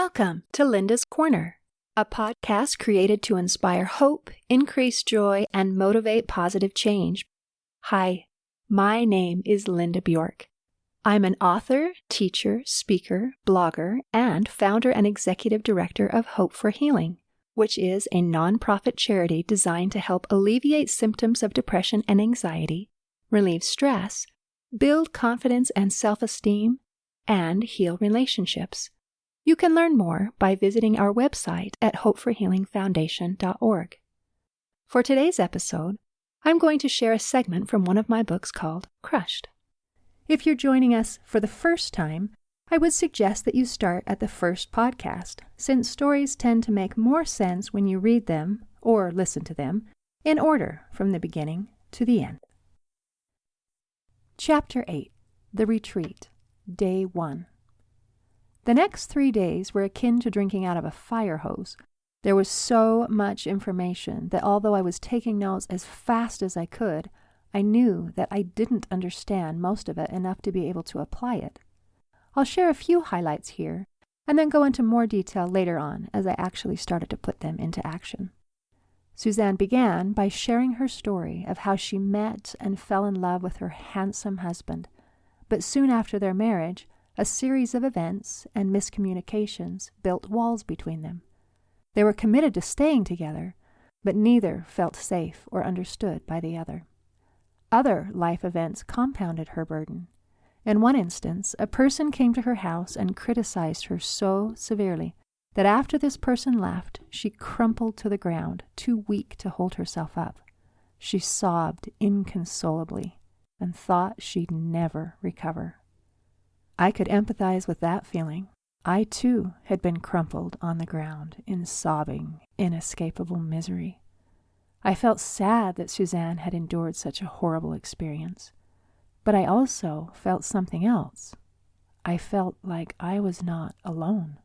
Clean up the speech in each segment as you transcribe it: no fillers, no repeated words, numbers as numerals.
Welcome to Linda's Corner, a podcast created to inspire hope, increase joy, and motivate positive change. Hi, my name is Linda Bjork. I'm an author, teacher, speaker, blogger, and founder and executive director of Hope for Healing, which is a nonprofit charity designed to help alleviate symptoms of depression and anxiety, relieve stress, build confidence and self-esteem, and heal relationships. You can learn more by visiting our website at hopeforhealingfoundation.org. For today's episode, I'm going to share a segment from one of my books called Crushed. If you're joining us for the first time, I would suggest that you start at the first podcast, since stories tend to make more sense when you read them, or listen to them, in order from the beginning to the end. Chapter 8, The Retreat, Day 1. The next 3 days were akin to drinking out of a fire hose. There was so much information that although I was taking notes as fast as I could, I knew that I didn't understand most of it enough to be able to apply it. I'll share a few highlights here, and then go into more detail later on as I actually started to put them into action. Suzanne began by sharing her story of how she met and fell in love with her handsome husband, but soon after their marriage, a series of events and miscommunications built walls between them. They were committed to staying together, but neither felt safe or understood by the other. Other life events compounded her burden. In one instance, a person came to her house and criticized her so severely that after this person left, she crumpled to the ground, too weak to hold herself up. She sobbed inconsolably and thought she'd never recover. I could empathize with that feeling. I, too, had been crumpled on the ground in sobbing, inescapable misery. I felt sad that Suzanne had endured such a horrible experience. But I also felt something else. I felt like I was not alone.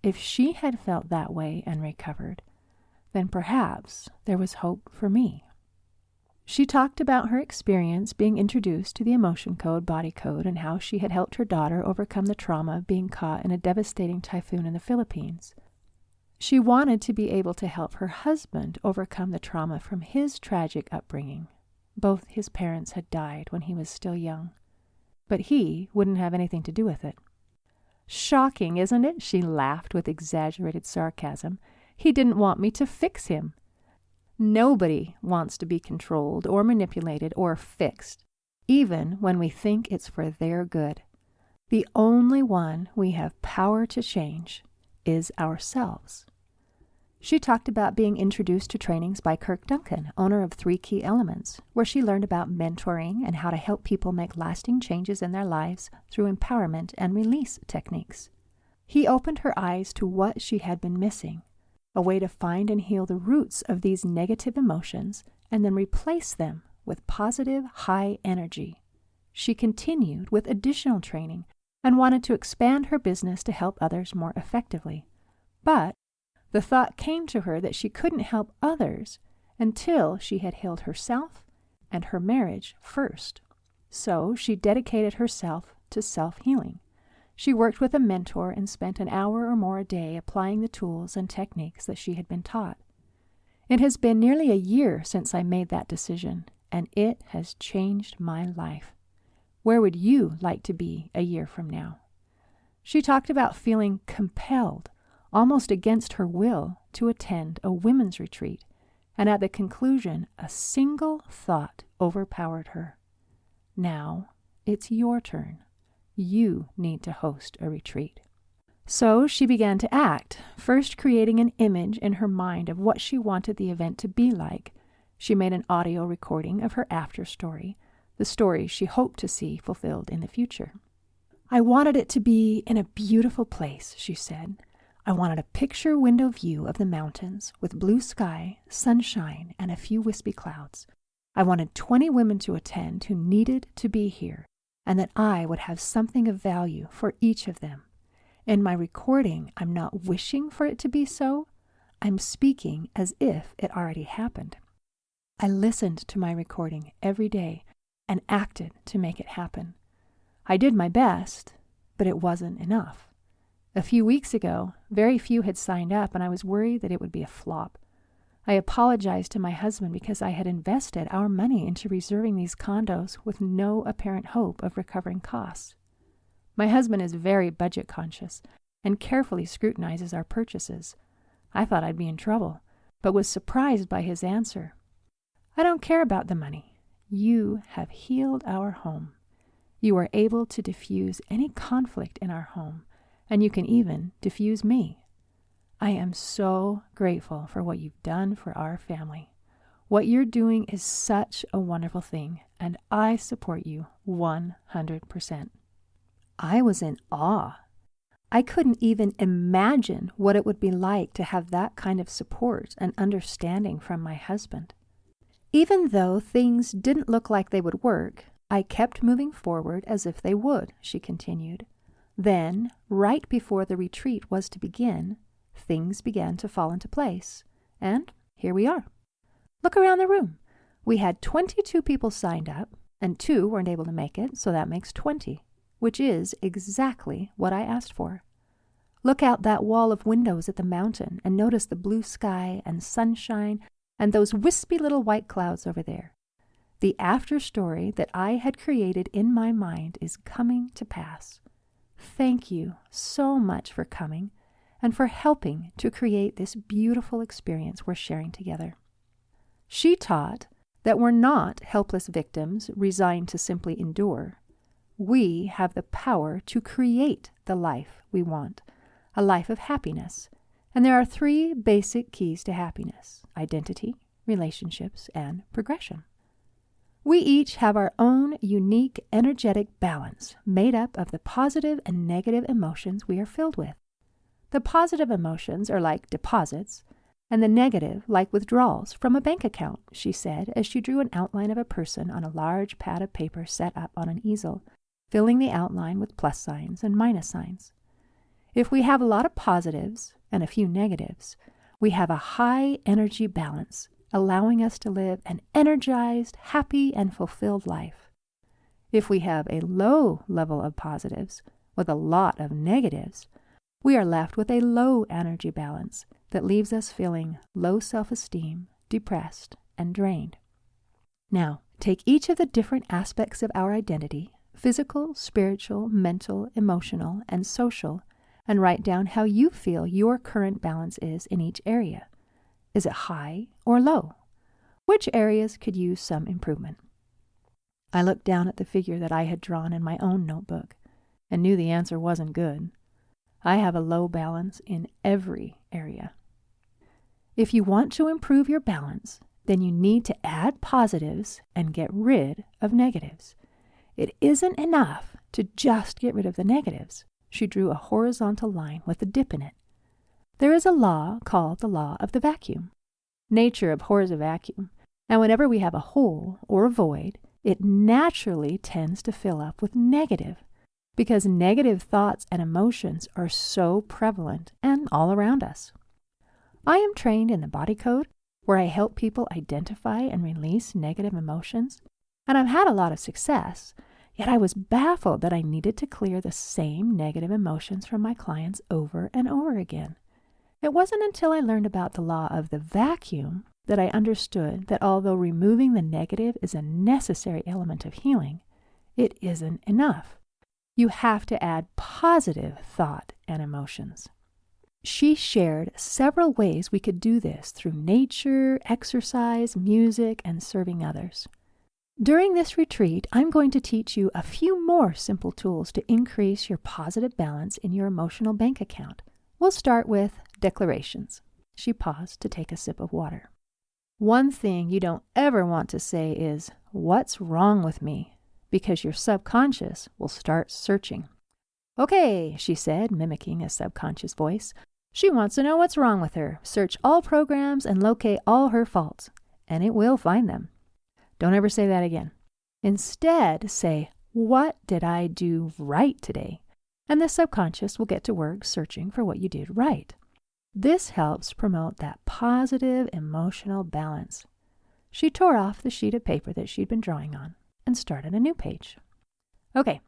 If she had felt that way and recovered, then perhaps there was hope for me. She talked about her experience being introduced to the emotion code, body code, and how she had helped her daughter overcome the trauma of being caught in a devastating typhoon in the Philippines. She wanted to be able to help her husband overcome the trauma from his tragic upbringing. Both his parents had died when he was still young, but he wouldn't have anything to do with it. Shocking, isn't it? She laughed with exaggerated sarcasm. He didn't want me to fix him. Nobody wants to be controlled or manipulated or fixed, even when we think it's for their good. The only one we have power to change is ourselves. She talked about being introduced to trainings by Kirk Duncan, owner of 3 Key Elements, where she learned about mentoring and how to help people make lasting changes in their lives through empowerment and release techniques. He opened her eyes to what she had been missing, a way to find and heal the roots of these negative emotions and then replace them with positive, high energy. She continued with additional training and wanted to expand her business to help others more effectively. But the thought came to her that she couldn't help others until she had healed herself and her marriage first. So she dedicated herself to self-healing. She worked with a mentor and spent an hour or more a day applying the tools and techniques that she had been taught. It has been nearly a year since I made that decision, and it has changed my life. Where would you like to be a year from now? She talked about feeling compelled, almost against her will, to attend a women's retreat, and at the conclusion, a single thought overpowered her. Now it's your turn. You need to host a retreat. So she began to act, first creating an image in her mind of what she wanted the event to be like. She made an audio recording of her after story, the story she hoped to see fulfilled in the future. I wanted it to be in a beautiful place, she said. I wanted a picture window view of the mountains with blue sky, sunshine, and a few wispy clouds. I wanted 20 women to attend who needed to be here, and that I would have something of value for each of them. In my recording, I'm not wishing for it to be so. I'm speaking as if it already happened. I listened to my recording every day and acted to make it happen. I did my best, but it wasn't enough. A few weeks ago, very few had signed up, and I was worried that it would be a flop. I apologized to my husband because I had invested our money into reserving these condos with no apparent hope of recovering costs. My husband is very budget conscious and carefully scrutinizes our purchases. I thought I'd be in trouble, but was surprised by his answer. I don't care about the money. You have healed our home. You are able to diffuse any conflict in our home, and you can even diffuse me. I am so grateful for what you've done for our family. What you're doing is such a wonderful thing, and I support you 100%. I was in awe. I couldn't even imagine what it would be like to have that kind of support and understanding from my husband. Even though things didn't look like they would work, I kept moving forward as if they would, she continued. Then, right before the retreat was to begin, things began to fall into place, and here we are. Look around the room. We had 22 people signed up, and 2 weren't able to make it, so that makes 20, which is exactly what I asked for. Look out that wall of windows at the mountain and notice the blue sky and sunshine and those wispy little white clouds over there. The after story that I had created in my mind is coming to pass. Thank you so much for coming and for helping to create this beautiful experience we're sharing together. She taught that we're not helpless victims resigned to simply endure. We have the power to create the life we want, a life of happiness. And there are 3 basic keys to happiness: identity, relationships, and progression. We each have our own unique energetic balance made up of the positive and negative emotions we are filled with. The positive emotions are like deposits, and the negative like withdrawals from a bank account, she said as she drew an outline of a person on a large pad of paper set up on an easel, filling the outline with plus signs and minus signs. If we have a lot of positives and a few negatives, we have a high energy balance, allowing us to live an energized, happy, and fulfilled life. If we have a low level of positives with a lot of negatives, we are left with a low energy balance that leaves us feeling low self-esteem, depressed, and drained. Now, take each of the different aspects of our identity, physical, spiritual, mental, emotional, and social, and write down how you feel your current balance is in each area. Is it high or low? Which areas could use some improvement? I looked down at the figure that I had drawn in my own notebook and knew the answer wasn't good. I have a low balance in every area. If you want to improve your balance, then you need to add positives and get rid of negatives. It isn't enough to just get rid of the negatives. She drew a horizontal line with a dip in it. There is a law called the law of the vacuum. Nature abhors a vacuum, and whenever we have a hole or a void, it naturally tends to fill up with negative, because negative thoughts and emotions are so prevalent and all around us. I am trained in the body code, where I help people identify and release negative emotions, and I've had a lot of success, yet I was baffled that I needed to clear the same negative emotions from my clients over and over again. It wasn't until I learned about the law of the vacuum that I understood that although removing the negative is a necessary element of healing, it isn't enough. You have to add positive thought and emotions. She shared several ways we could do this through nature, exercise, music, and serving others. During this retreat, I'm going to teach you a few more simple tools to increase your positive balance in your emotional bank account. We'll start with declarations. She paused to take a sip of water. One thing you don't ever want to say is, "What's wrong with me?" because your subconscious will start searching. "Okay," she said, mimicking a subconscious voice. "She wants to know what's wrong with her. Search all programs and locate all her faults, and it will find them." Don't ever say that again. Instead, say, "What did I do right today?" And the subconscious will get to work searching for what you did right. This helps promote that positive emotional balance. She tore off the sheet of paper that she'd been drawing on and started a new page. Okay,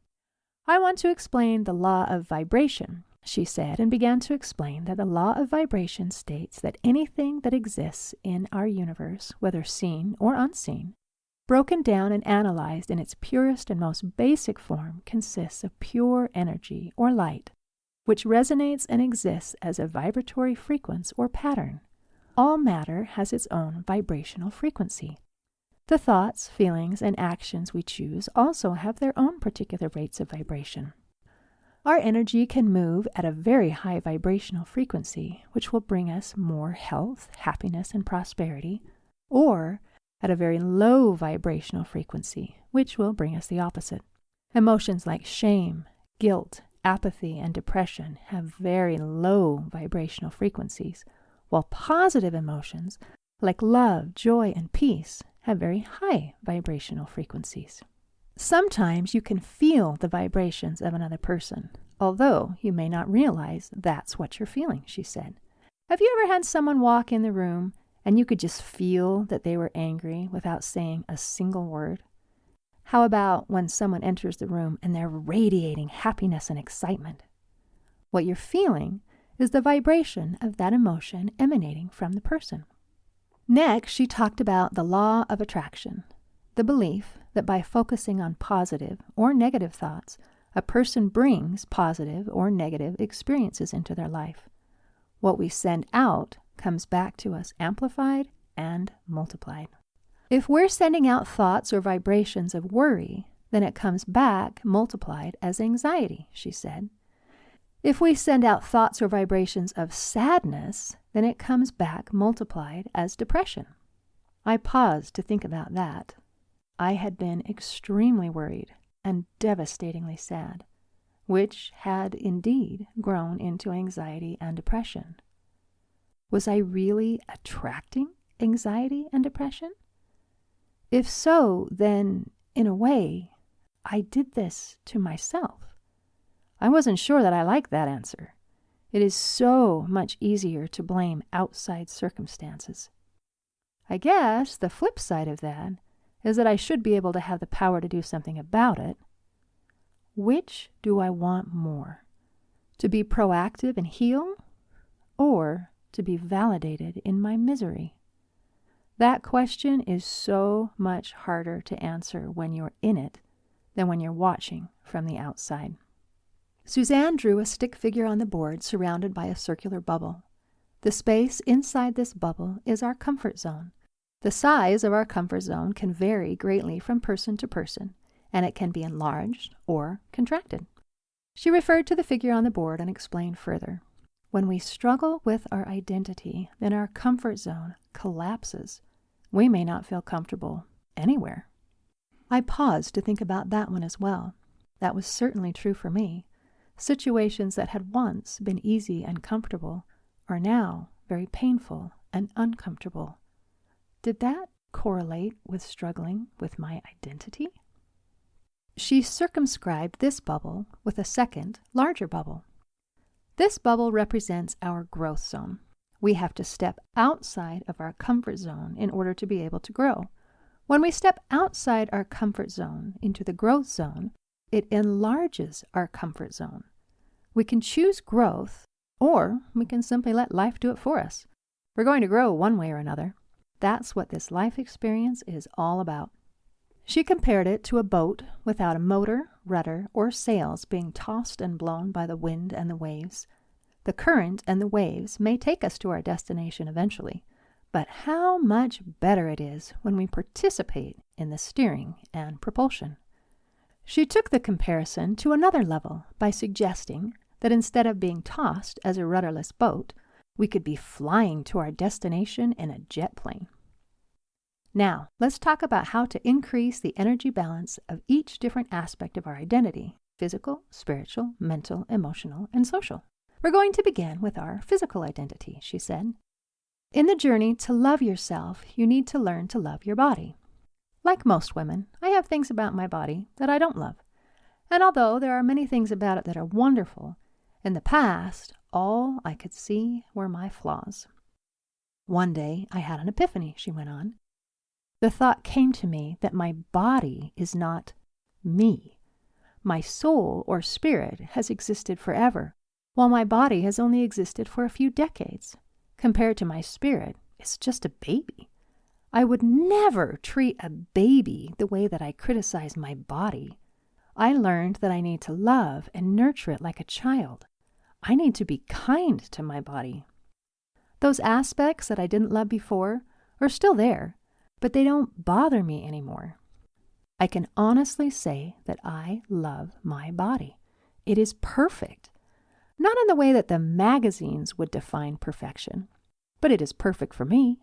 I want to explain the law of vibration she said, and began to explain that the law of vibration states that anything that exists in our universe, whether seen or unseen, broken down and analyzed in its purest and most basic form, consists of pure energy or light, which resonates and exists as a vibratory frequency or pattern. All matter has its own vibrational frequency. The thoughts, feelings, and actions we choose also have their own particular rates of vibration. Our energy can move at a very high vibrational frequency, which will bring us more health, happiness, and prosperity, or at a very low vibrational frequency, which will bring us the opposite. Emotions like shame, guilt, apathy, and depression have very low vibrational frequencies, while positive emotions like love, joy, and peace have very high vibrational frequencies. Sometimes you can feel the vibrations of another person, although you may not realize that's what you're feeling, she said. Have you ever had someone walk in the room and you could just feel that they were angry without saying a single word? How about when someone enters the room and they're radiating happiness and excitement? What you're feeling is the vibration of that emotion emanating from the person. Next, she talked about the law of attraction, the belief that by focusing on positive or negative thoughts, a person brings positive or negative experiences into their life. What we send out comes back to us amplified and multiplied. If we're sending out thoughts or vibrations of worry, then it comes back multiplied as anxiety, she said. If we send out thoughts or vibrations of sadness, then it comes back multiplied as depression. I paused to think about that. I had been extremely worried and devastatingly sad, which had indeed grown into anxiety and depression. Was I really attracting anxiety and depression? If so, then, in a way, I did this to myself. I wasn't sure that I liked that answer. It is so much easier to blame outside circumstances. I guess the flip side of that is that I should be able to have the power to do something about it. Which do I want more? To be proactive and heal, or to be validated in my misery? That question is so much harder to answer when you're in it than when you're watching from the outside. Suzanne drew a stick figure on the board surrounded by a circular bubble. The space inside this bubble is our comfort zone. The size of our comfort zone can vary greatly from person to person, and it can be enlarged or contracted. She referred to the figure on the board and explained further. When we struggle with our identity, then our comfort zone collapses. We may not feel comfortable anywhere. I paused to think about that one as well. That was certainly true for me. Situations that had once been easy and comfortable are now very painful and uncomfortable. Did that correlate with struggling with my identity? She circumscribed this bubble with a second, larger bubble. This bubble represents our growth zone. We have to step outside of our comfort zone in order to be able to grow. When we step outside our comfort zone into the growth zone, it enlarges our comfort zone. We can choose growth, or we can simply let life do it for us. We're going to grow one way or another. That's what this life experience is all about. She compared it to a boat without a motor, rudder, or sails being tossed and blown by the wind and the waves. The current and the waves may take us to our destination eventually, but how much better it is when we participate in the steering and propulsion. She took the comparison to another level by suggesting that instead of being tossed as a rudderless boat, we could be flying to our destination in a jet plane. Now, let's talk about how to increase the energy balance of each different aspect of our identity: physical, spiritual, mental, emotional, and social. We're going to begin with our physical identity, she said. In the journey to love yourself, you need to learn to love your body. Like most women, I have things about my body that I don't love. And although there are many things about it that are wonderful, in the past, all I could see were my flaws. One day, I had an epiphany, she went on. The thought came to me that my body is not me. My soul or spirit has existed forever, while my body has only existed for a few decades. Compared to my spirit, it's just a baby. I would never treat a baby the way that I criticize my body. I learned that I need to love and nurture it like a child. I need to be kind to my body. Those aspects that I didn't love before are still there, but they don't bother me anymore. I can honestly say that I love my body. It is perfect. Not in the way that the magazines would define perfection, but it is perfect for me.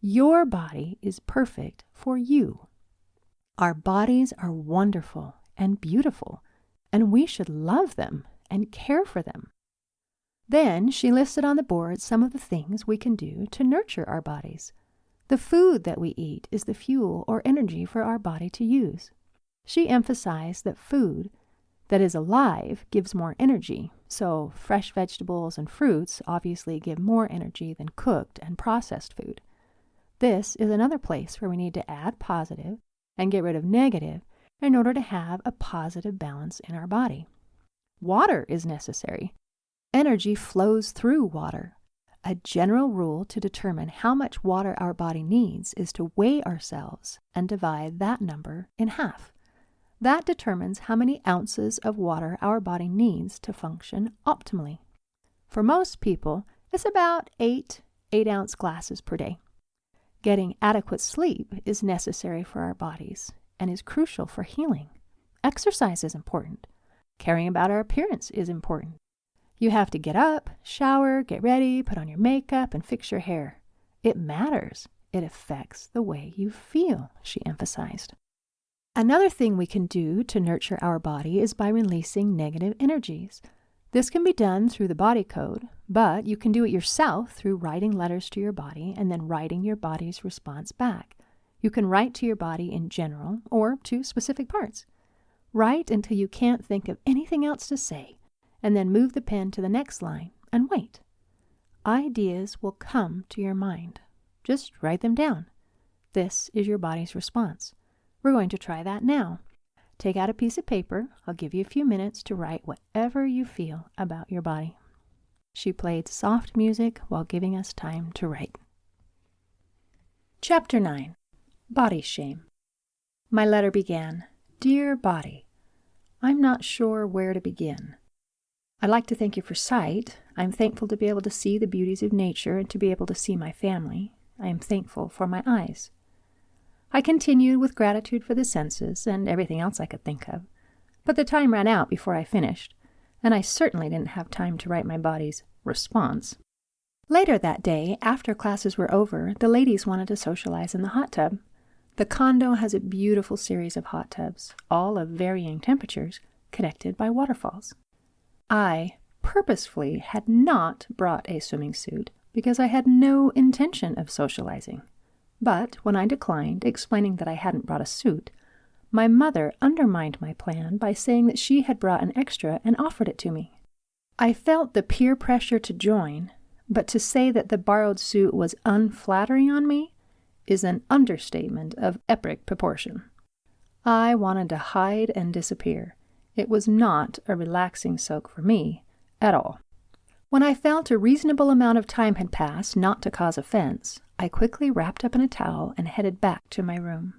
Your body is perfect for you. Our bodies are wonderful and beautiful, and we should love them and care for them. Then she listed on the board some of the things we can do to nurture our bodies. The food that we eat is the fuel or energy for our body to use. She emphasized that food that is alive gives more energy, so fresh vegetables and fruits obviously give more energy than cooked and processed food. This is another place where we need to add positive and get rid of negative in order to have a positive balance in our body. Water is necessary. Energy flows through water. A general rule to determine how much water our body needs is to weigh ourselves and divide that number in half. That determines how many ounces of water our body needs to function optimally. For most people, it's about 8 8-ounce glasses per day. Getting adequate sleep is necessary for our bodies and is crucial for healing. Exercise is important. Caring about our appearance is important. You have to get up, shower, get ready, put on your makeup, and fix your hair. It matters. It affects the way you feel, she emphasized. Another thing we can do to nurture our body is by releasing negative energies. This can be done through the body code, but you can do it yourself through writing letters to your body and then writing your body's response back. You can write to your body in general or to specific parts. Write until you can't think of anything else to say, and then move the pen to the next line and wait. Ideas will come to your mind. Just write them down. This is your body's response. We're going to try that now. Take out a piece of paper. I'll give you a few minutes to write whatever you feel about your body. She played soft music while giving us time to write. Chapter 9. Body Shame. My letter began, "Dear Body, I'm not sure where to begin. I'd like to thank you for sight. I'm thankful to be able to see the beauties of nature and to be able to see my family. I am thankful for my eyes." I continued with gratitude for the senses and everything else I could think of, but the time ran out before I finished, and I certainly didn't have time to write my body's response. Later that day, after classes were over, the ladies wanted to socialize in the hot tub. The condo has a beautiful series of hot tubs, all of varying temperatures, connected by waterfalls. I purposefully had not brought a swimming suit because I had no intention of socializing. But when I declined, explaining that I hadn't brought a suit, my mother undermined my plan by saying that she had brought an extra and offered it to me. I felt the peer pressure to join, but to say that the borrowed suit was unflattering on me is an understatement of epic proportion. I wanted to hide and disappear. It was not a relaxing soak for me at all. When I felt a reasonable amount of time had passed not to cause offense, I quickly wrapped up in a towel and headed back to my room.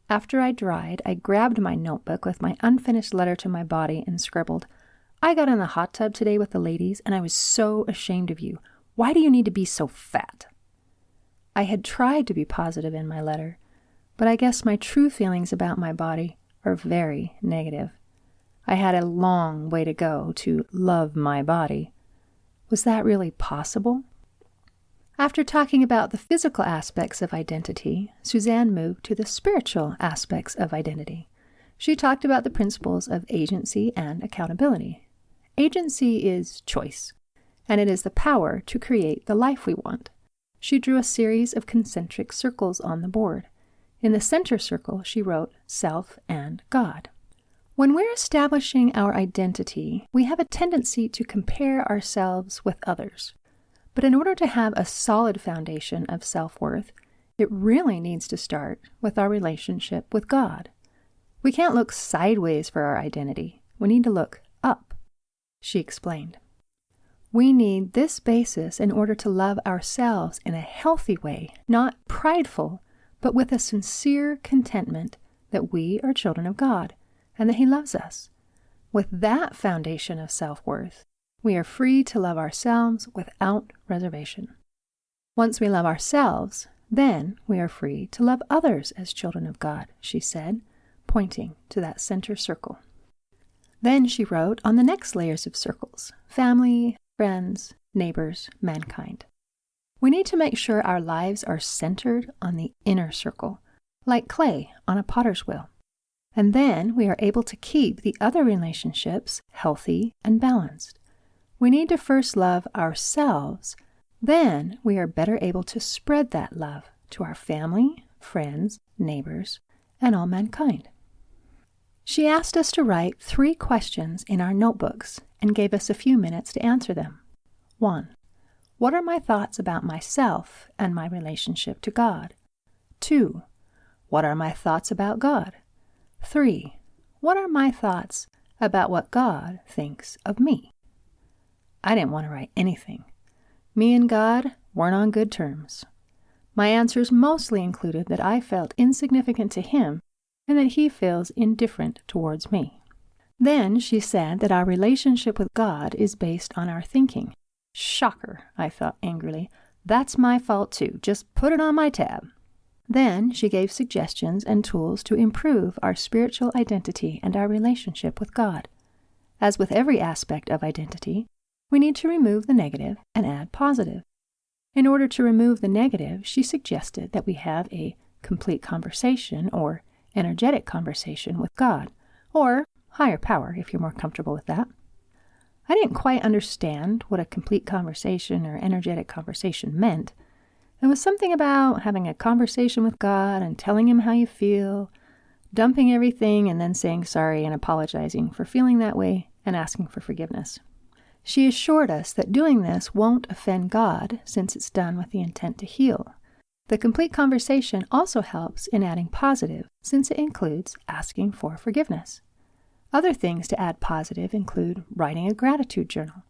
After I dried, I grabbed my notebook with my unfinished letter to my body and scribbled, "I got in the hot tub today with the ladies, and I was so ashamed of you. Why do you need to be so fat?" I had tried to be positive in my letter, but I guess my true feelings about my body are very negative. I had a long way to go to love my body. Was that really possible? After talking about the physical aspects of identity, Suzanne moved to the spiritual aspects of identity. She talked about the principles of agency and accountability. Agency is choice, and it is the power to create the life we want. She drew a series of concentric circles on the board. In the center circle, she wrote self and God. When we're establishing our identity, we have a tendency to compare ourselves with others. But in order to have a solid foundation of self-worth, it really needs to start with our relationship with God. We can't look sideways for our identity. We need to look up, she explained. We need this basis in order to love ourselves in a healthy way, not prideful, but with a sincere contentment that we are children of God and that He loves us. With that foundation of self-worth, we are free to love ourselves without reservation. Once we love ourselves, then we are free to love others as children of God, she said, pointing to that center circle. Then she wrote on the next layers of circles: family, friends, neighbors, mankind. We need to make sure our lives are centered on the inner circle, like clay on a potter's wheel. And then we are able to keep the other relationships healthy and balanced. We need to first love ourselves. Then we are better able to spread that love to our family, friends, neighbors, and all mankind. She asked us to write 3 questions in our notebooks and gave us a few minutes to answer them. 1. What are my thoughts about myself and my relationship to God? 2. What are my thoughts about God? 3. What are my thoughts about what God thinks of me? I didn't want to write anything. Me and God weren't on good terms. My answers mostly included that I felt insignificant to Him and that He feels indifferent towards me. Then she said that our relationship with God is based on our thinking. Shocker, I thought angrily. That's my fault too. Just put it on my tab. Then she gave suggestions and tools to improve our spiritual identity and our relationship with God. As with every aspect of identity, we need to remove the negative and add positive. In order to remove the negative, she suggested that we have a complete conversation or energetic conversation with God, or higher power if you're more comfortable with that. I didn't quite understand what a complete conversation or energetic conversation meant. It was something about having a conversation with God and telling Him how you feel, dumping everything and then saying sorry and apologizing for feeling that way and asking for forgiveness. She assured us that doing this won't offend God since it's done with the intent to heal. The complete conversation also helps in adding positive since it includes asking for forgiveness. Other things to add positive include writing a gratitude journal.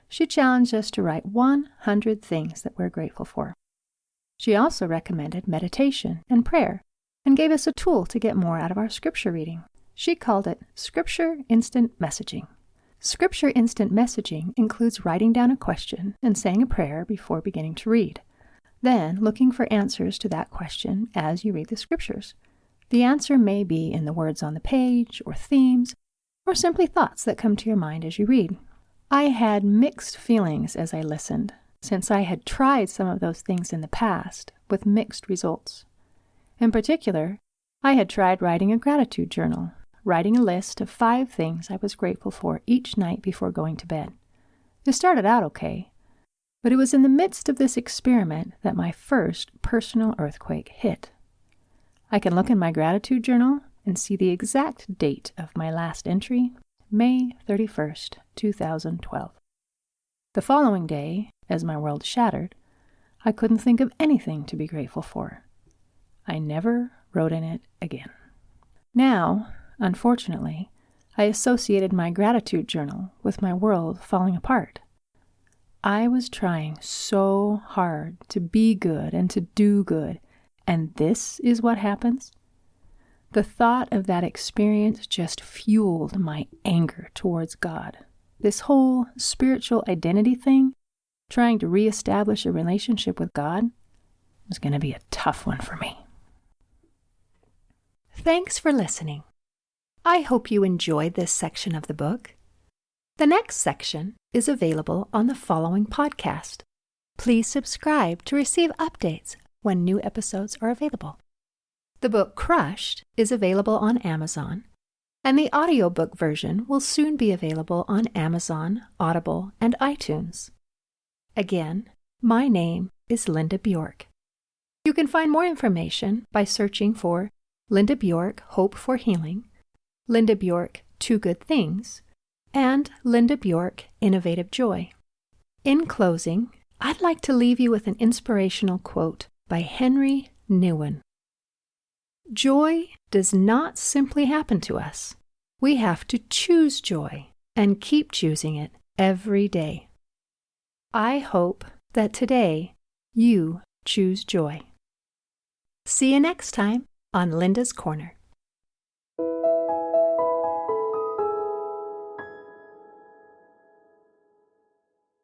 She challenged us to write 100 things that we're grateful for. She also recommended meditation and prayer and gave us a tool to get more out of our scripture reading. She called it Scripture Instant Messaging. Scripture Instant Messaging includes writing down a question and saying a prayer before beginning to read. Then looking for answers to that question as you read the scriptures. The answer may be in the words on the page or themes, or simply thoughts that come to your mind as you read. I had mixed feelings as I listened, since I had tried some of those things in the past with mixed results. In particular, I had tried writing a gratitude journal, writing a list of 5 things I was grateful for each night before going to bed. It started out okay, but it was in the midst of this experiment that my first personal earthquake hit. I can look in my gratitude journal and see the exact date of my last entry, May 31st, 2012. The following day, as my world shattered, I couldn't think of anything to be grateful for. I never wrote in it again. Now, unfortunately, I associated my gratitude journal with my world falling apart. I was trying so hard to be good and to do good, and this is what happens? The thought of that experience just fueled my anger towards God. This whole spiritual identity thing, trying to reestablish a relationship with God, was going to be a tough one for me. Thanks for listening. I hope you enjoyed this section of the book. The next section is available on the following podcast. Please subscribe to receive updates when new episodes are available. The book Crushed is available on Amazon, and the audiobook version will soon be available on Amazon, Audible, and iTunes. Again, my name is Linda Bjork. You can find more information by searching for Linda Bjork Hope for Healing, Linda Bjork Two Good Things, and Linda Bjork Innovative Joy. In closing, I'd like to leave you with an inspirational quote by Henry Nouwen. Joy does not simply happen to us. We have to choose joy and keep choosing it every day. I hope that today you choose joy. See you next time on Linda's Corner.